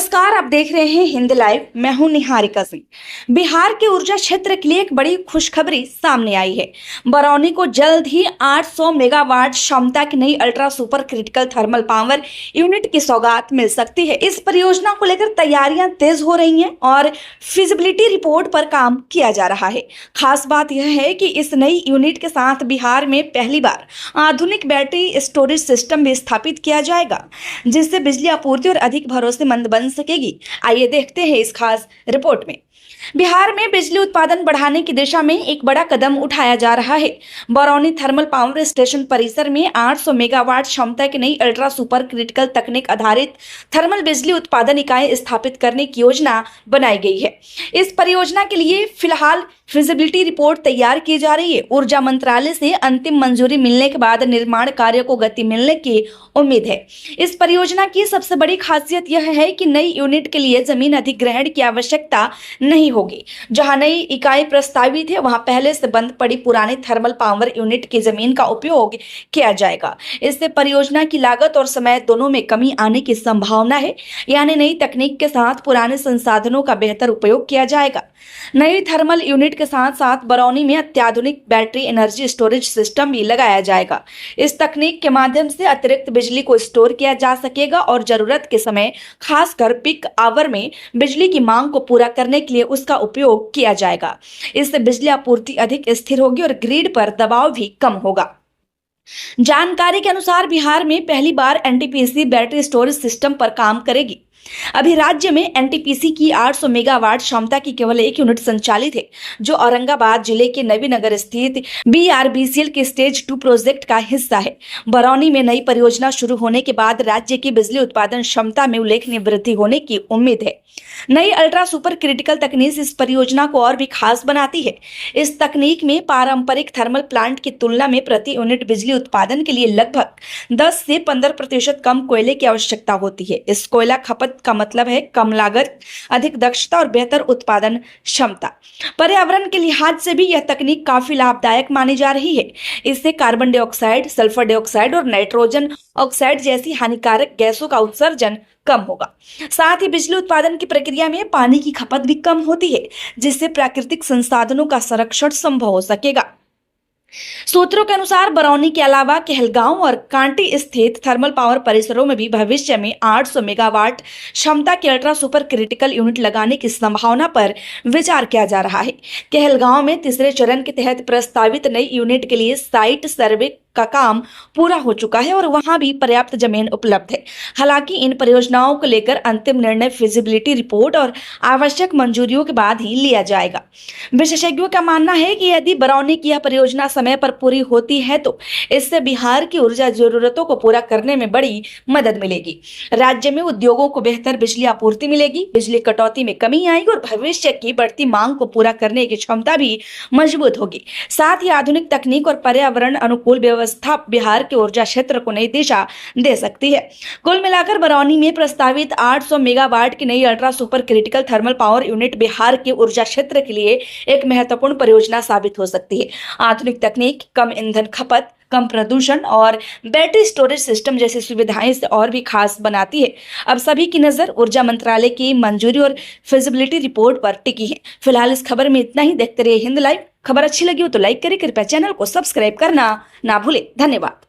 नमस्कार, आप देख रहे हैं हिंद लाइव। मैं हूं निहारिका सिंह। बिहार के ऊर्जा क्षेत्र के लिए एक बड़ी खुशखबरी सामने आई है। बरौनी को जल्द ही 800 मेगावाट क्षमता की नई ultra super critical thermal power unit की सौगात मिल सकती है। इस परियोजना को लेकर तैयारियां तेज हो रही हैं और फिजिबिलिटी रिपोर्ट पर काम किया जा रहा है। खास बात यह है कि इस नई यूनिट के साथ बिहार में पहली बार आधुनिक बैटरी स्टोरेज सिस्टम भी स्थापित किया जाएगा, जिससे बिजली आपूर्ति और अधिक भरोसेमंद बन सकेगी। आइए देखते हैं इस खास रिपोर्ट में। बिहार में बिजली उत्पादन बढ़ाने की दिशा में एक बड़ा कदम उठाया जा रहा है। बरौनी थर्मल पावर स्टेशन परिसर में 800 मेगावाट क्षमता की नई अल्ट्रा सुपर क्रिटिकल तकनीक आधारित थर्मल बिजली उत्पादन इकाई स्थापित करने की योजना बनाई गई है। इस परियोजना के लिए फिलहाल फिजिबिलिटी रिपोर्ट तैयार की जा रही है। ऊर्जा मंत्रालय से अंतिम मंजूरी मिलने के बाद निर्माण कार्य को गति मिलने की उम्मीद है। इस परियोजना की सबसे बड़ी खासियत यह है कि नई यूनिट के लिए जमीन अधिग्रहण की आवश्यकता नहीं होगी। जहां नई इकाई प्रस्तावित है, वहां पहले से बंद पड़ी पुरानी थर्मल पावर यूनिट की जमीन का उपयोग किया जाएगा। इससे परियोजना की लागत और समय दोनों में कमी आने की संभावना है। यानी नई तकनीक के साथ पुराने संसाधनों का बेहतर उपयोग किया जाएगा। नई थर्मल यूनिट के साथ साथ बरौनी में अत्याधुनिक बैटरी एनर्जी स्टोरेज सिस्टम भी लगाया जाएगा। इस तकनीक के माध्यम से अतिरिक्त बिजली को स्टोर किया जा सकेगा और जरूरत के समय, खासकर पीक आवर में बिजली की मांग को पूरा करने के लिए उसका उपयोग किया जाएगा। इससे बिजली आपूर्ति अधिक स्थिर होगी और ग्रिड पर दबाव भी कम होगा। जानकारी के अनुसार बिहार में पहली बार एनटीपीसी बैटरी स्टोरेज सिस्टम पर काम करेगी। अभी राज्य में एनटीपीसी की 800 मेगावाट क्षमता की केवल एक यूनिट संचालित है, जो औरंगाबाद जिले के नवीनगर स्थित बीआरबीसीएल के स्टेज 2 प्रोजेक्ट का हिस्सा है। बरौनी में नई परियोजना शुरू होने के बाद राज्य की बिजली उत्पादन क्षमता में उल्लेखनीय वृद्धि होने की उम्मीद है। नई अल्ट्रा सुपर क्रिटिकल तकनीक इस परियोजना को और भी खास बनाती है। इस तकनीक में पारंपरिक थर्मल प्लांट की तुलना में प्रति यूनिट बिजली उत्पादन के लिए लगभग 10 से 15% कम कोयले की आवश्यकता होती है। इस कोयला खपत का मतलब है कम लागत, अधिक दक्षता और बेहतर उत्पादन क्षमता। पर्यावरण के लिहाज से भी यह तकनीक काफी लाभदायक मानी जा रही है। इससे कार्बन डाइऑक्साइड, सल्फर डाइऑक्साइड और नाइट्रोजन ऑक्साइड जैसी हानिकारक गैसों का उत्सर्जन कम होगा। साथ ही बिजली उत्पादन की प्रक्रिया में पानी की खपत भी कम होती है, जिससे प्राकृतिक संसाधनों का संरक्षण संभव हो सकेगा। सूत्रों के अनुसार बरौनी के अलावा कहलगांव और कांटी स्थित थर्मल पावर परिसरों में भी भविष्य में 800 मेगावाट क्षमता की अल्ट्रा सुपर क्रिटिकल यूनिट लगाने की संभावना पर विचार किया जा रहा है। कहलगांव में तीसरे चरण के तहत प्रस्तावित नई यूनिट के लिए साइट सर्वे का काम पूरा हो चुका है और वहां भी पर्याप्त जमीन उपलब्ध है। हालांकि इन परियोजनाओं को लेकर अंतिम निर्णय फिजिबिलिटी रिपोर्ट और आवश्यक मंजूरियों के बाद ही लिया जाएगा। विशेषज्ञों का मानना है कि यदि बरौनी की यह परियोजना समय पर पूरी होती है तो इससे बिहार की ऊर्जा जरूरतों को पूरा करने में बड़ी मदद मिलेगी। राज्य में उद्योगों को बेहतर बिजली आपूर्ति मिलेगी, बिजली कटौती में कमी आएगी और भविष्य की बढ़ती मांग को पूरा करने की क्षमता भी मजबूत होगी। साथ ही आधुनिक तकनीक और पर्यावरण अनुकूल व्यवस्था बिहार के ऊर्जा क्षेत्र को नई दिशा दे सकती है। कुल मिलाकर बरौनी में प्रस्तावित 800 मेगावाट की नई ultra super critical thermal power unit Bihar के ऊर्जा क्षेत्र के लिए एक महत्वपूर्ण परियोजना साबित हो सकती है। आधुनिक तकनीक, कम ईंधन खपत, कम प्रदूषण और बैटरी स्टोरेज सिस्टम जैसी सुविधाएं इसे और भी खास बनाती है। अब सभी की नजर ऊर्जा मंत्रालय की मंजूरी और फिजिबिलिटी रिपोर्ट पर टिकी है। फिलहाल इस खबर में इतना ही। देखते रहिए हिंद लाइव। खबर अच्छी लगी हो तो लाइक करें, कृपया चैनल को सब्सक्राइब करना ना भूलें। धन्यवाद।